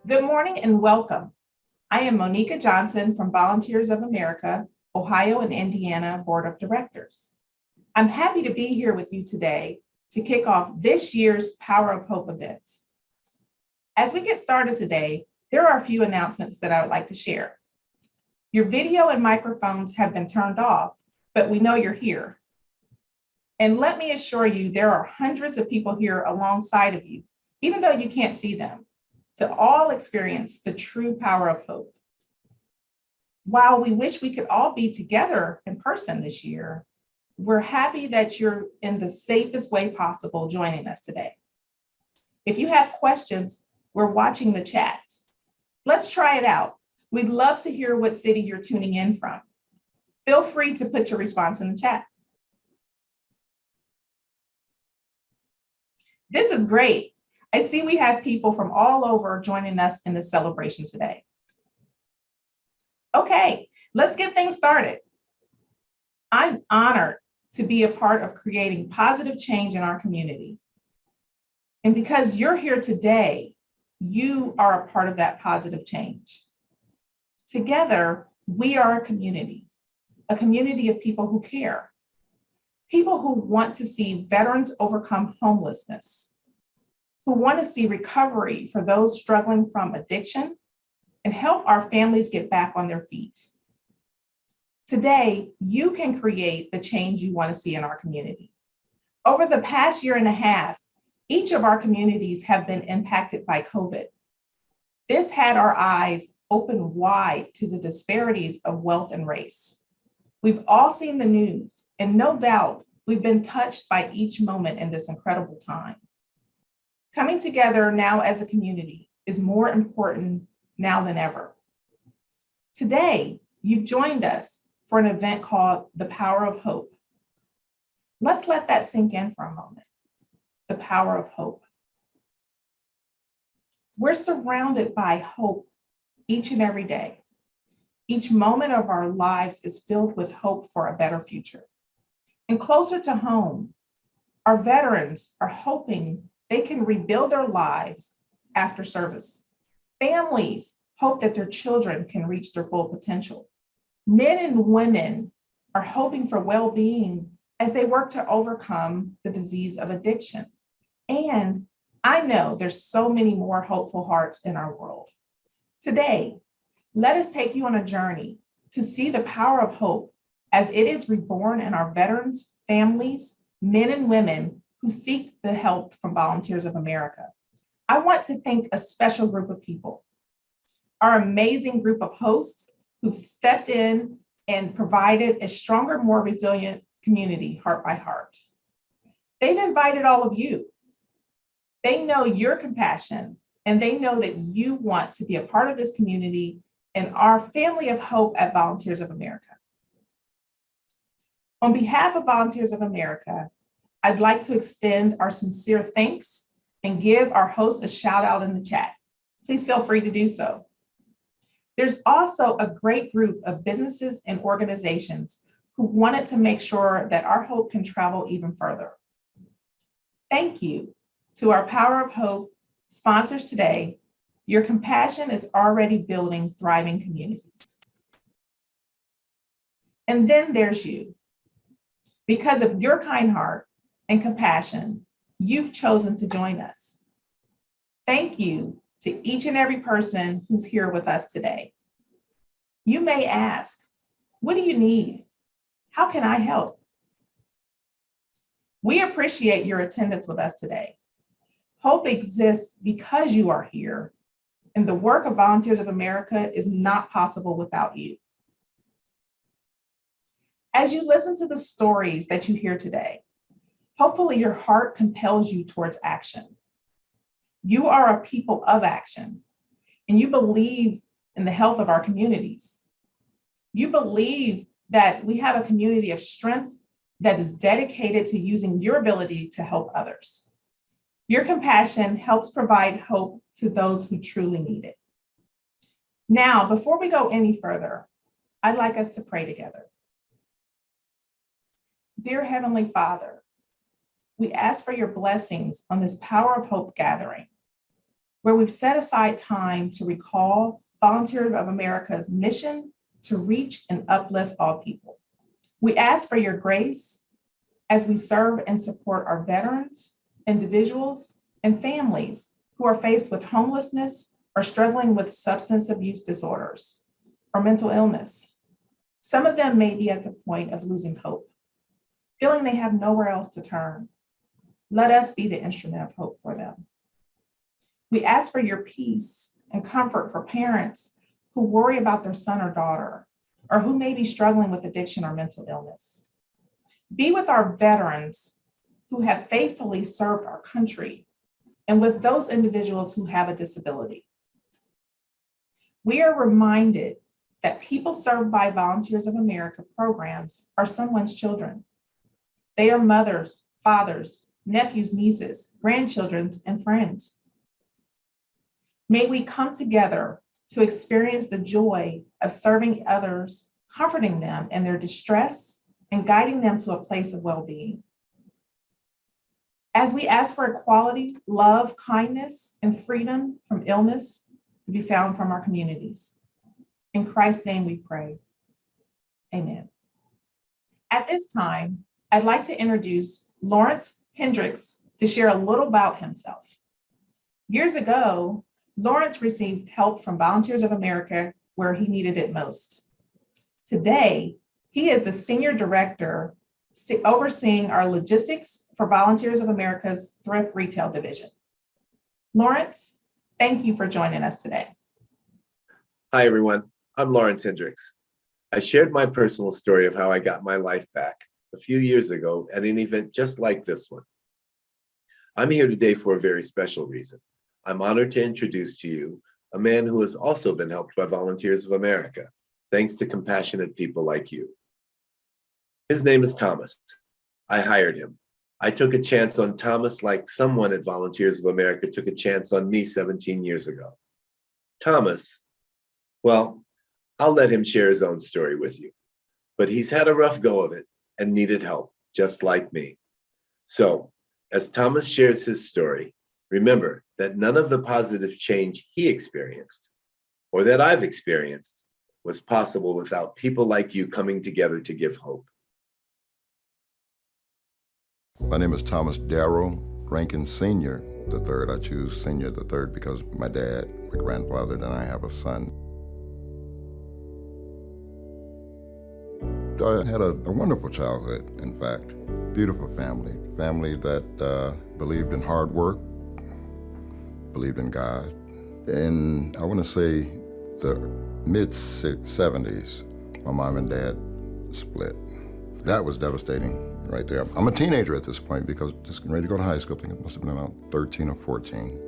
Good morning and welcome. I am Monika Johnson from Volunteers of America, Ohio and Indiana Board of Directors. I'm happy to be here with you today to kick off this year's Power of Hope event. As we get started today, there are a few announcements that I would like to share. Your video and microphones have been turned off, but we know you're here. And let me assure you, there are hundreds of people here alongside of you, even though you can't see them, to all experience the true power of hope. While we wish we could all be together in person this year, we're happy that you're in the safest way possible joining us today. If you have questions, we're watching the chat. Let's try it out. We'd love to hear what city you're tuning in from. Feel free to put your response in the chat. This is great. I see we have people from all over joining us in this celebration today. Okay, let's get things started. I'm honored to be a part of creating positive change in our community. And because you're here today, you are a part of that positive change. Together, we are a community of people who care, people who want to see veterans overcome homelessness, who want to see recovery for those struggling from addiction and help our families get back on their feet. Today, you can create the change you want to see in our community. Over the past year and a half, each of our communities have been impacted by COVID. This had our eyes open wide to the disparities of wealth and race. We've all seen the news, and no doubt we've been touched by each moment in this incredible time. Coming together now as a community is more important now than ever. Today, you've joined us for an event called The Power of Hope. Let's let that sink in for a moment. The power of hope. We're surrounded by hope each and every day. Each moment of our lives is filled with hope for a better future. And closer to home, our veterans are hoping they can rebuild their lives after service. Families hope that their children can reach their full potential. Men and women are hoping for well-being as they work to overcome the disease of addiction. And I know there's so many more hopeful hearts in our world. Today, let us take you on a journey to see the power of hope as it is reborn in our veterans, families, men and women who seek the help from Volunteers of America. I want to thank a special group of people, our amazing group of hosts who've stepped in and provided a stronger, more resilient community, heart by heart. They've invited all of you. They know your compassion, and they know that you want to be a part of this community and our family of hope at Volunteers of America. On behalf of Volunteers of America, I'd like to extend our sincere thanks and give our host a shout out in the chat. Please feel free to do so. There's also a great group of businesses and organizations who wanted to make sure that our hope can travel even further. Thank you to our Power of Hope sponsors today. Your compassion is already building thriving communities. And then there's you. Because of your kind heart and compassion, you've chosen to join us. Thank you to each and every person who's here with us today. You may ask, what do you need? How can I help? We appreciate your attendance with us today. Hope exists because you are here, and the work of Volunteers of America is not possible without you. As you listen to the stories that you hear today, hopefully your heart compels you towards action. You are a people of action, and you believe in the health of our communities. You believe that we have a community of strength that is dedicated to using your ability to help others. Your compassion helps provide hope to those who truly need it. Now, before we go any further, I'd like us to pray together. Dear Heavenly Father, we ask for your blessings on this Power of Hope gathering. where we've set aside time to recall Volunteers of America's mission to reach and uplift all people. We ask for your grace as we serve and support our veterans, individuals, and families who are faced with homelessness or struggling with substance abuse disorders or mental illness. Some of them may be at the point of losing hope, feeling they have nowhere else to turn. Let us be the instrument of hope for them. We ask for your peace and comfort for parents who worry about their son or daughter, or who may be struggling with addiction or mental illness. Be with our veterans who have faithfully served our country, and with those individuals who have a disability. We are reminded that people served by Volunteers of America programs are someone's children. They are mothers, fathers, nephews, nieces, grandchildren, and friends. May we come together to experience the joy of serving others, comforting them in their distress, and guiding them to a place of well-being. As we ask for equality, love, kindness, and freedom from illness to be found from our communities. In Christ's name we pray. Amen. At this time, I'd like to introduce Lawrence Hendrix to share a little about himself. Years ago, Lawrence received help from Volunteers of America where he needed it most. Today, he is the Senior Director overseeing our logistics for Volunteers of America's Thrift Retail Division. Lawrence, thank you for joining us today. Hi, everyone. I'm Lawrence Hendrix. I shared my personal story of how I got my life back a few years ago at an event just like this one. I'm here today for a very special reason. I'm honored to introduce to you a man who has also been helped by Volunteers of America, thanks to compassionate people like you. His name is Thomas. I hired him. I took a chance on Thomas like someone at Volunteers of America took a chance on me 17 years ago. Thomas, well, I'll let him share his own story with you, but he's had a rough go of it and needed help, just like me. So, as Thomas shares his story, remember that none of the positive change he experienced, or that I've experienced, was possible without people like you coming together to give hope. My name is Thomas Darrow Rankin Sr. the third. I choose Senior the third because my dad, my grandfather, and I have a son. I had a wonderful childhood, in fact. Beautiful family that believed in hard work, believed in God. And I want to say the mid-70s, my mom and dad split. That was devastating right there. I'm a teenager at this point because just getting ready to go to high school. I think it must have been about 13 or 14.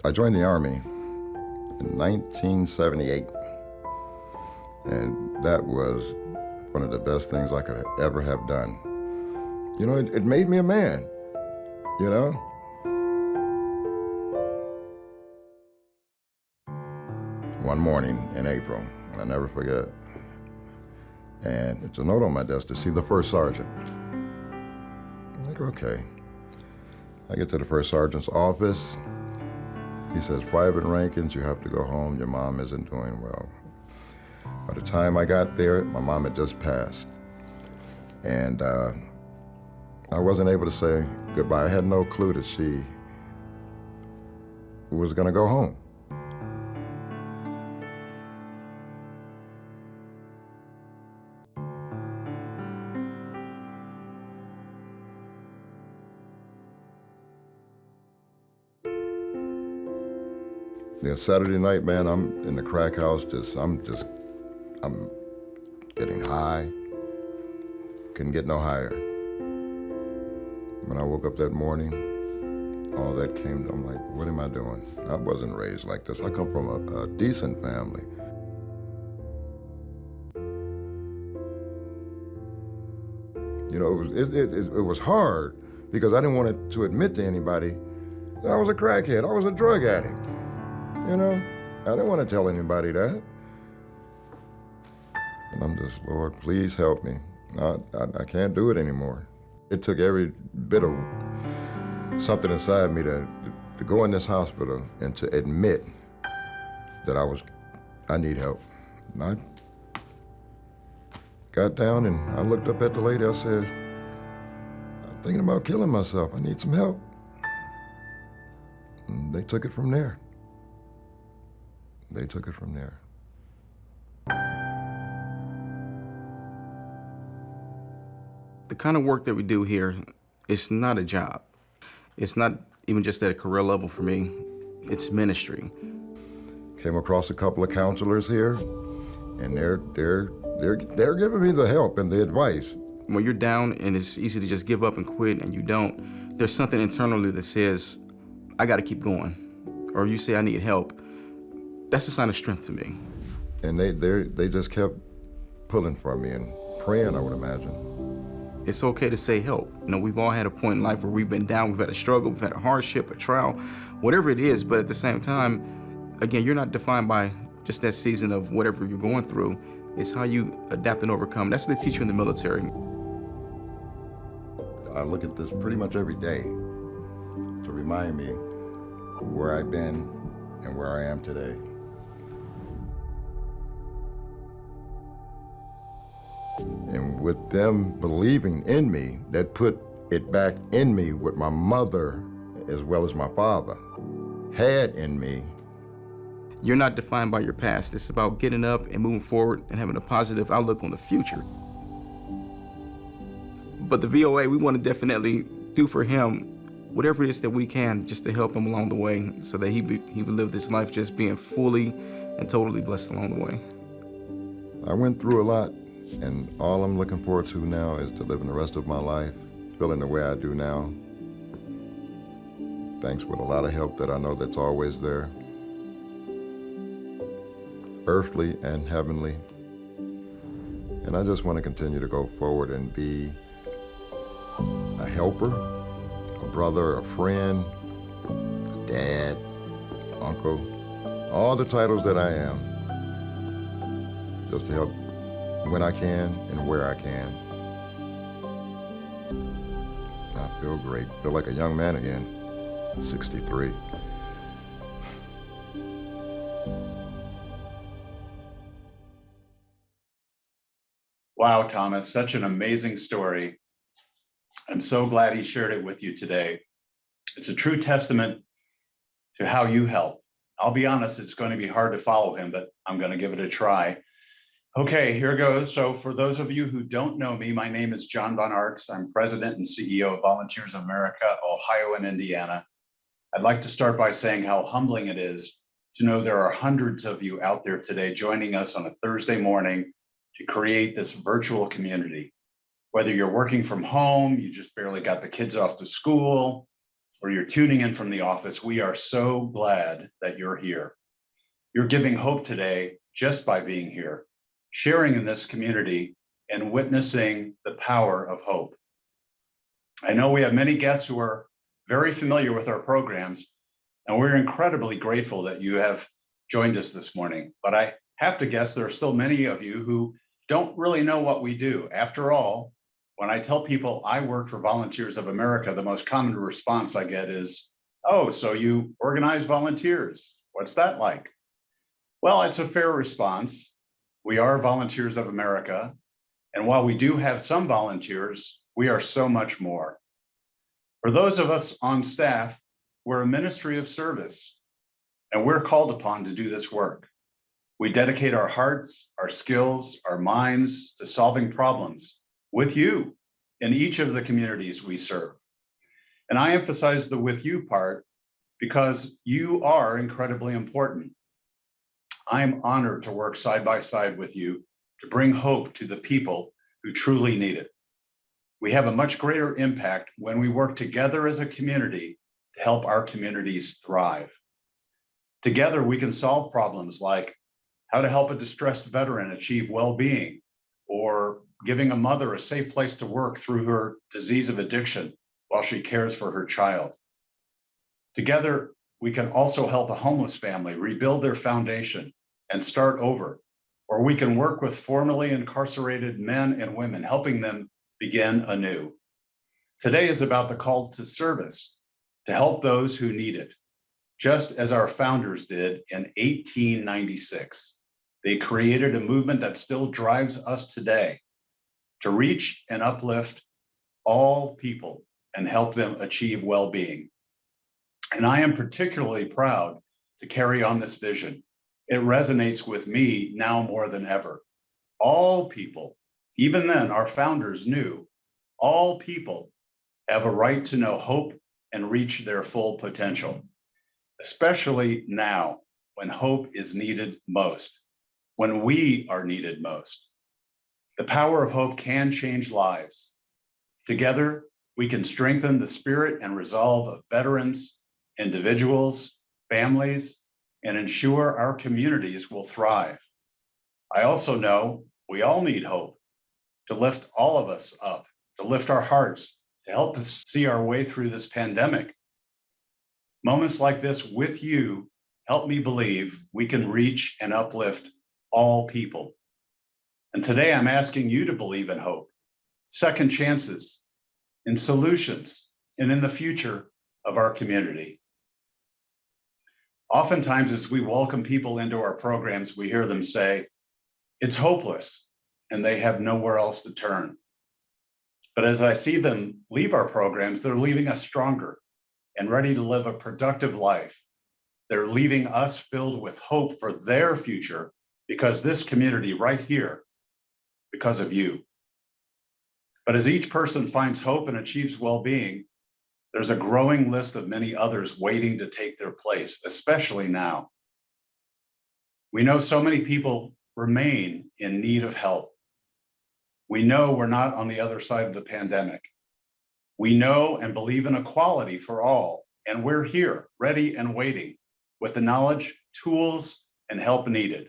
I joined the Army in 1978, and that was one of the best things I could ever have done. You know, it made me a man, you know? One morning in April, I'll never forget, and it's a note on my desk to see the first sergeant. I'm like, okay. I get to the first sergeant's office. He says, Private Rankins, you have to go home. Your mom isn't doing well. By the time I got there, my mom had just passed. And I wasn't able to say goodbye. I had no clue that she was going to go home. Yeah, Saturday night, man, I'm in the crack house, I'm getting high. Couldn't get no higher. When I woke up that morning, all that came, I'm like, what am I doing? I wasn't raised like this. I come from a decent family. You know, it was hard because I didn't want to admit to anybody that I was a crackhead, I was a drug addict. You know, I didn't want to tell anybody that. And I'm just, Lord, please help me. I can't do it anymore. It took every bit of something inside me to go in this hospital and to admit that I need help. And I got down and I looked up at the lady. I said, I'm thinking about killing myself. I need some help. And they took it from there. They took it from there. The kind of work that we do here, it's not a job. It's not even just at a career level for me. It's ministry. Came across a couple of counselors here, and they're giving me the help and the advice. When you're down and it's easy to just give up and quit and you don't, there's something internally that says, I gotta keep going. Or you say, I need help. That's a sign of strength to me. And they just kept pulling for me and praying, I would imagine. It's okay to say help. You know, we've all had a point in life where we've been down, we've had a struggle, we've had a hardship, a trial, whatever it is, but at the same time, again, you're not defined by just that season of whatever you're going through. It's how you adapt and overcome. That's what they teach you in the military. I look at this pretty much every day to remind me where I've been and where I am today. And with them believing in me, that put it back in me what my mother, as well as my father, had in me. You're not defined by your past. It's about getting up and moving forward and having a positive outlook on the future. But the VOA, we want to definitely do for him whatever it is that we can just to help him along the way so that he would live this life just being fully and totally blessed along the way. I went through a lot, and all I'm looking forward to now is to living the rest of my life feeling the way I do now. Thanks with a lot of help that I know that's always there, earthly and heavenly. And I just want to continue to go forward and be a helper, a brother, a friend, a dad, uncle, all the titles that I am, just to help when I can and where I can. I feel great. Feel like a young man again, 63. Wow, Thomas, such an amazing story. I'm so glad he shared it with you today. It's a true testament to how you help. I'll be honest, it's going to be hard to follow him, but I'm going to give it a try. Okay, here goes. So for those of you who don't know me, my name is John Von Arx. I'm president and CEO of Volunteers of America, Ohio and Indiana. I'd like to start by saying how humbling it is to know there are hundreds of you out there today joining us on a Thursday morning to create this virtual community. Whether you're working from home, you just barely got the kids off to school, or you're tuning in from the office, we are so glad that you're here. You're giving hope today just by being here, sharing in this community and witnessing the power of hope. I know we have many guests who are very familiar with our programs, and we're incredibly grateful that you have joined us this morning. But I have to guess there are still many of you who don't really know what we do. After all, when I tell people I work for Volunteers of America, the most common response I get is, oh, so you organize volunteers. What's that like? Well, it's a fair response. We are Volunteers of America. And while we do have some volunteers, we are so much more. For those of us on staff, we're a ministry of service, and we're called upon to do this work. We dedicate our hearts, our skills, our minds to solving problems with you in each of the communities we serve. And I emphasize the with you part because you are incredibly important. I'm honored to work side by side with you to bring hope to the people who truly need it. We have a much greater impact when we work together as a community to help our communities thrive. Together, we can solve problems like how to help a distressed veteran achieve well-being, or giving a mother a safe place to work through her disease of addiction while she cares for her child. Together, we can also help a homeless family rebuild their foundation and start over, or we can work with formerly incarcerated men and women, helping them begin anew. Today is about the call to service, to help those who need it, just as our founders did in 1896. They created a movement that still drives us today to reach and uplift all people and help them achieve well-being. And I am particularly proud to carry on this vision. It resonates with me now more than ever. All people, even then, our founders knew all people have a right to know hope and reach their full potential, especially now when hope is needed most, when we are needed most. The power of hope can change lives. Together, we can strengthen the spirit and resolve of veterans, individuals, families, and ensure our communities will thrive. I also know we all need hope to lift all of us up, to lift our hearts, to help us see our way through this pandemic. Moments like this with you help me believe we can reach and uplift all people. And today I'm asking you to believe in hope, second chances, in solutions, and in the future of our community. Oftentimes, as we welcome people into our programs, we hear them say, it's hopeless, and they have nowhere else to turn. But as I see them leave our programs, they're leaving us stronger and ready to live a productive life. They're leaving us filled with hope for their future because this community right here, because of you. But as each person finds hope and achieves well-being, there's a growing list of many others waiting to take their place, especially now. We know so many people remain in need of help. We know we're not on the other side of the pandemic. We know and believe in equality for all, and we're here, ready and waiting, with the knowledge, tools, and help needed.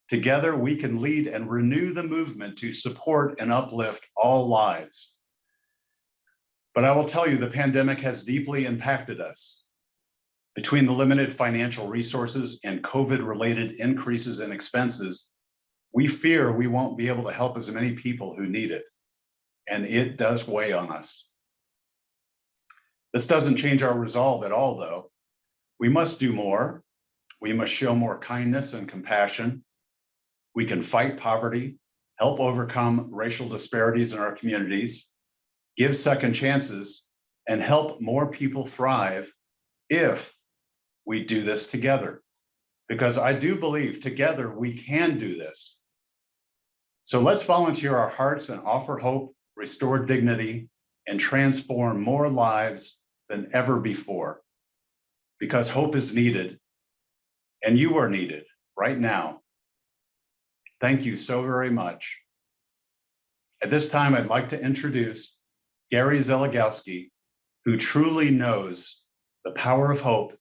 Together, we can lead and renew the movement to support and uplift all lives. But I will tell you, the pandemic has deeply impacted us. Between the limited financial resources and COVID-related increases in expenses, we fear we won't be able to help as many people who need it, and it does weigh on us. This doesn't change our resolve at all, though. We must do more. We must show more kindness and compassion. We can fight poverty, help overcome racial disparities in our communities, give second chances, and help more people thrive if we do this together. Because I do believe together we can do this. So let's volunteer our hearts and offer hope, restore dignity, and transform more lives than ever before. Because hope is needed, and you are needed right now. Thank you so very much. At this time, I'd like to introduce Gary Zeligowski, who truly knows the power of hope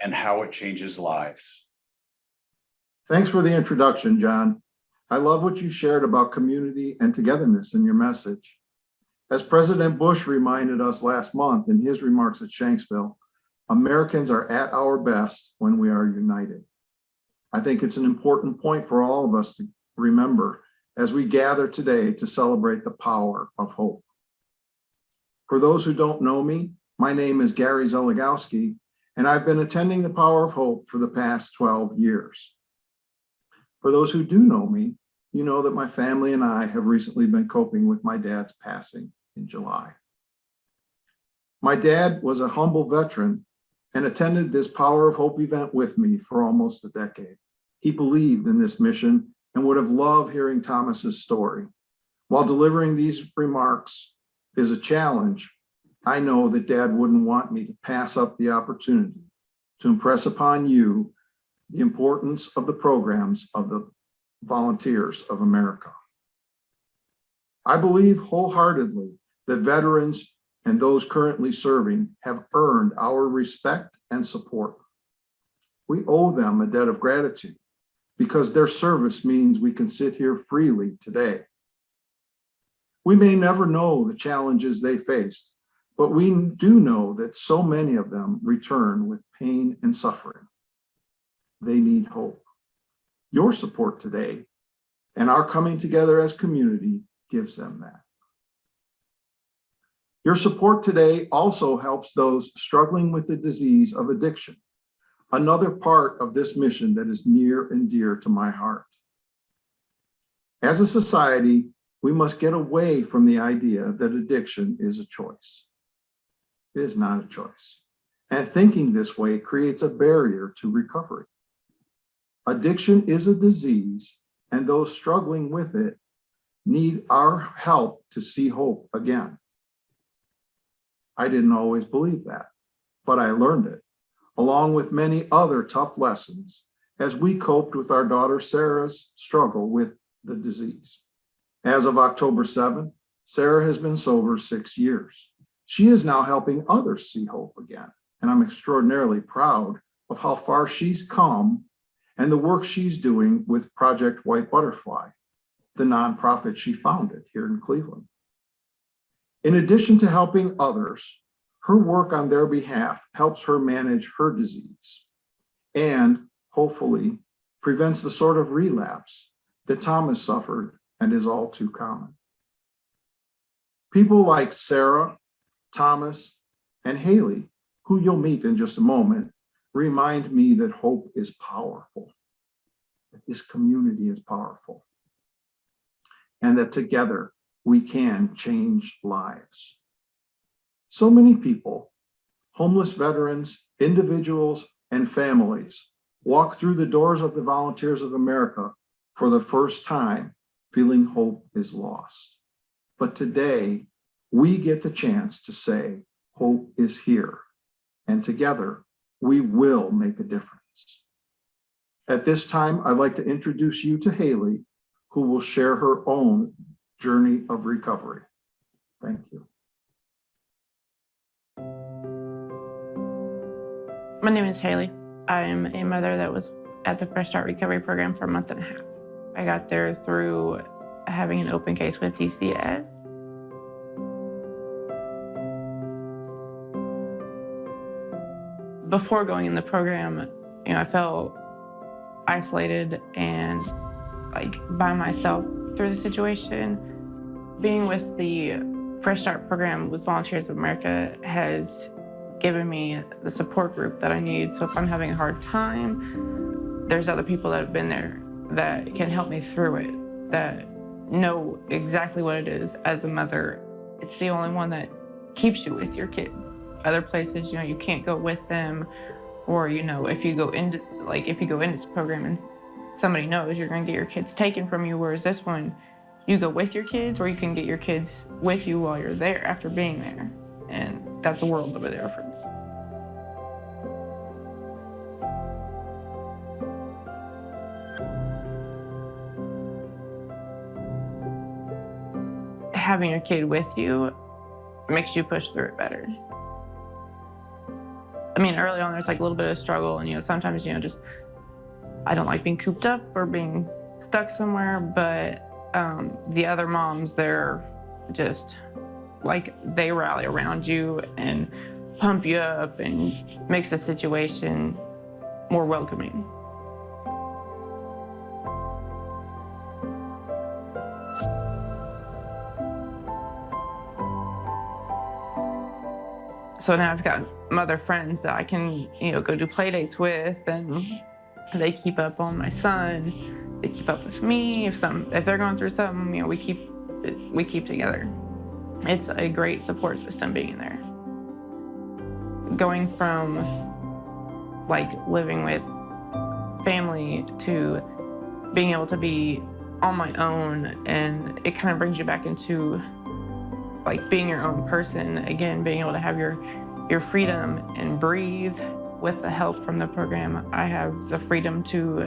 and how it changes lives. Thanks for the introduction, John. I love what you shared about community and togetherness in your message. As President Bush reminded us last month in his remarks at Shanksville, Americans are at our best when we are united. I think it's an important point for all of us to remember as we gather today to celebrate the power of hope. For those who don't know me, my name is Gary Zeligowski, and I've been attending the Power of Hope for the past 12 years. For those who do know me, you know that my family and I have recently been coping with my dad's passing in July. My dad was a humble veteran and attended this Power of Hope event with me for almost a decade. He believed in this mission and would have loved hearing Thomas's story. While delivering these remarks is a challenge, I know that Dad wouldn't want me to pass up the opportunity to impress upon you the importance of the programs of the Volunteers of America. I believe wholeheartedly that veterans and those currently serving have earned our respect and support. We owe them a debt of gratitude because their service means we can sit here freely today. We may never know the challenges they faced, but we do know that so many of them return with pain and suffering. They need hope. Your support today and our coming together as community gives them that. Your support today also helps those struggling with the disease of addiction, another part of this mission that is near and dear to my heart. As a society, we must get away from the idea that addiction is a choice. It is not a choice. And thinking this way creates a barrier to recovery. Addiction is a disease, and those struggling with it need our help to see hope again. I didn't always believe that, but I learned it, along with many other tough lessons, as we coped with our daughter Sarah's struggle with the disease. As of October 7th, Sarah has been sober 6 years. She is now helping others see hope again, and I'm extraordinarily proud of how far she's come and the work she's doing with Project White Butterfly, the nonprofit she founded here in Cleveland. In addition to helping others, her work on their behalf helps her manage her disease and hopefully prevents the sort of relapse that Thomas suffered and is all too common. People like Sarah, Thomas, and Haley, who you'll meet in just a moment, remind me that hope is powerful, that this community is powerful, and that together we can change lives. So many people, homeless veterans, individuals, and families walk through the doors of the Volunteers of America for the first time feeling hope is lost. But today, we get the chance to say, hope is here, and together we will make a difference. At this time, I'd like to introduce you to Haley, who will share her own journey of recovery. Thank you. My name is Haley. I'm a mother that was at the Fresh Start Recovery Program for a month and a half. I got there through having an open case with DCS. Before going in the program, I felt isolated and like by myself through the situation. Being with the Fresh Start program with Volunteers of America has given me the support group that I need. So if I'm having a hard time, there's other people that have been there that can help me through it, that know exactly what it is as a mother. It's the only one that keeps you with your kids. Other places, you can't go with them, or if you go into this program and somebody knows you're going to get your kids taken from you, whereas this one, you go with your kids, or you can get your kids with you while you're there after being there, and that's a world of a difference. Having a kid with you makes you push through it better. Early on, there's like a little bit of struggle, and sometimes, just I don't like being cooped up or being stuck somewhere, but the other moms, they're just like, they rally around you and pump you up and makes the situation more welcoming. So now I've got mother friends that I can, go do play dates with, and they keep up on my son. They keep up with me. If they're going through something, we keep together. It's a great support system being there. Going from living with family to being able to be on my own, and it kind of brings you back into being your own person again, being able to have your freedom and breathe. With the help from the program, I have the freedom to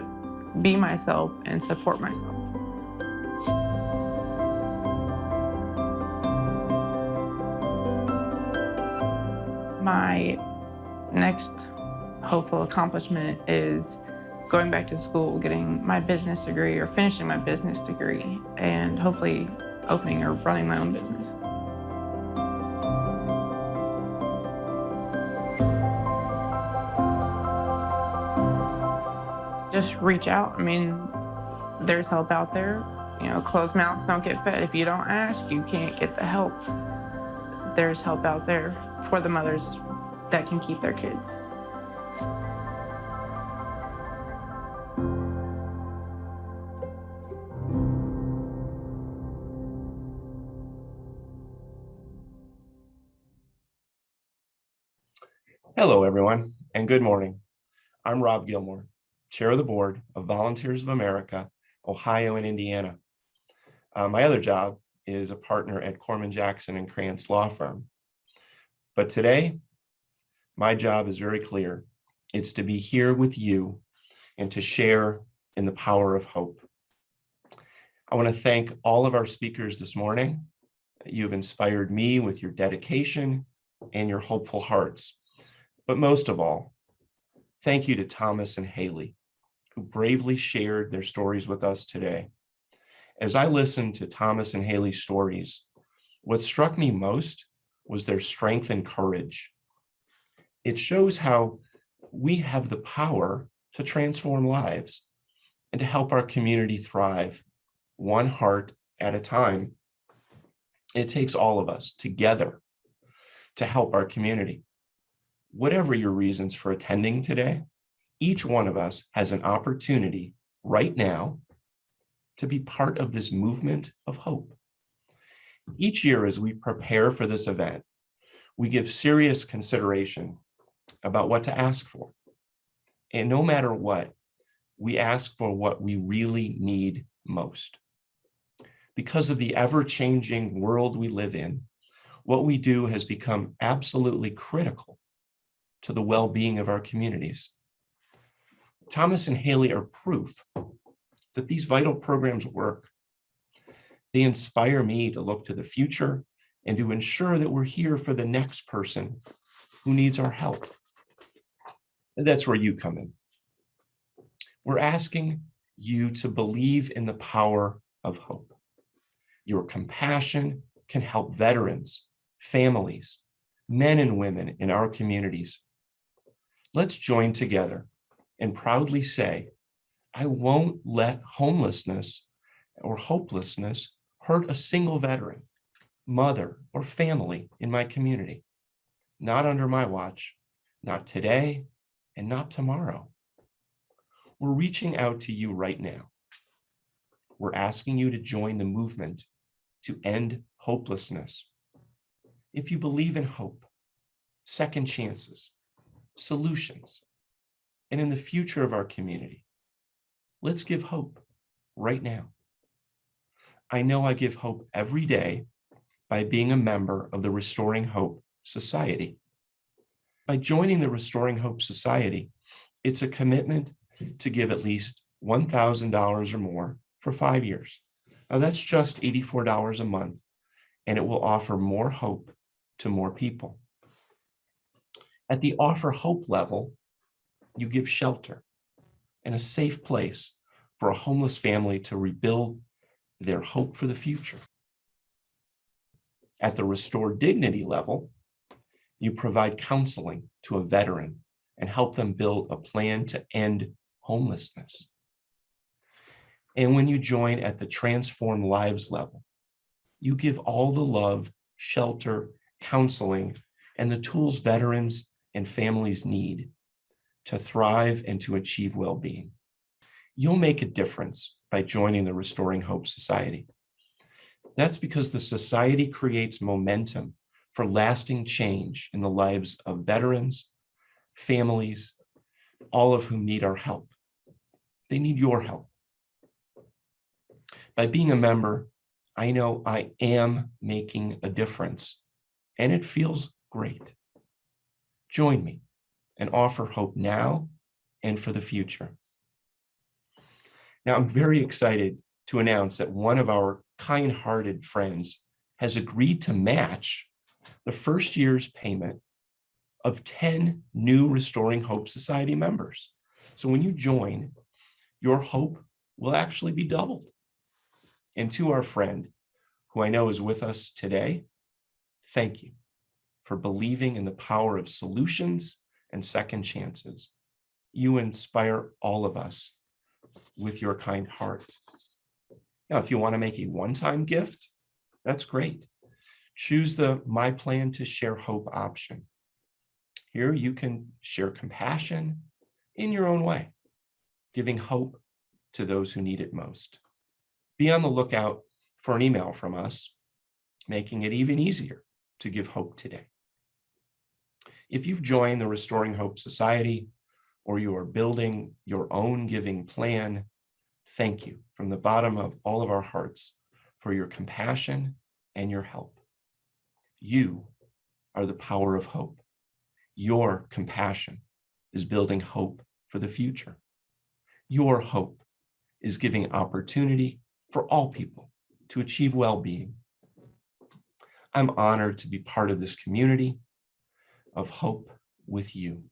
be myself and support myself. My next hopeful accomplishment is going back to school, getting my business degree or finishing my business degree, and hopefully opening or running my own business. Just reach out. There's help out there. Closed mouths don't get fed. If you don't ask, you can't get the help. there's help out there for the mothers that can keep their kids. Hello, everyone, and good morning. I'm Rob Gilmore, Chair of the Board of Volunteers of America, Ohio and Indiana. My other job is a partner at Corman Jackson and Krantz Law Firm. But today, my job is very clear. It's to be here with you and to share in the power of hope. I want to thank all of our speakers this morning. You've inspired me with your dedication and your hopeful hearts. But most of all, thank you to Thomas and Haley, who bravely shared their stories with us today. As I listened to Thomas and Haley's stories, what struck me most was their strength and courage. It shows how we have the power to transform lives and to help our community thrive, one heart at a time. It takes all of us together to help our community. Whatever your reasons for attending today, each one of us has an opportunity right now to be part of this movement of hope. Each year, as we prepare for this event, we give serious consideration about what to ask for. And no matter what, we ask for what we really need most. Because of the ever-changing world we live in, what we do has become absolutely critical to the well-being of our communities. Thomas and Haley are proof that these vital programs work. They inspire me to look to the future and to ensure that we're here for the next person who needs our help. And that's where you come in. We're asking you to believe in the power of hope. Your compassion can help veterans, families, men and women in our communities. Let's join together and proudly say, I won't let homelessness or hopelessness hurt a single veteran, mother, or family in my community. Not under my watch, not today, and not tomorrow. We're reaching out to you right now. We're asking you to join the movement to end hopelessness. If you believe in hope, second chances, solutions, and in the future of our community, let's give hope right now. I know I give hope every day by being a member of the Restoring Hope Society. By joining the Restoring Hope Society, it's a commitment to give at least $1,000 or more for 5 years. Now that's just $84 a month, and it will offer more hope to more people. At the Offer Hope level, you give shelter and a safe place for a homeless family to rebuild their hope for the future. At the Restore Dignity level, you provide counseling to a veteran and help them build a plan to end homelessness. And when you join at the Transform Lives level, you give all the love, shelter, counseling, and the tools veterans and families need to thrive and to achieve well-being. You'll make a difference by joining the Restoring Hope Society. That's because the society creates momentum for lasting change in the lives of veterans, families, all of whom need our help. They need your help. By being a member, I know I am making a difference, and it feels great. Join me and offer hope now and for the future. Now, I'm very excited to announce that one of our kind-hearted friends has agreed to match the first year's payment of 10 new Restoring Hope Society members. So when you join, your hope will actually be doubled. And to our friend, who I know is with us today, thank you for believing in the power of solutions and second chances. You inspire all of us with your kind heart. Now, if you want to make a one-time gift, that's great. Choose the My Plan to Share Hope option. Here you can share compassion in your own way, giving hope to those who need it most. Be on the lookout for an email from us, making it even easier to give hope today. If you've joined the Restoring Hope Society or you are building your own giving plan, thank you from the bottom of all of our hearts for your compassion and your help. You are the power of hope. Your compassion is building hope for the future. Your hope is giving opportunity for all people to achieve well-being. I'm honored to be part of this community of hope with you.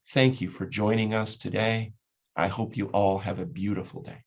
Thank you for joining us today. I hope you all have a beautiful day.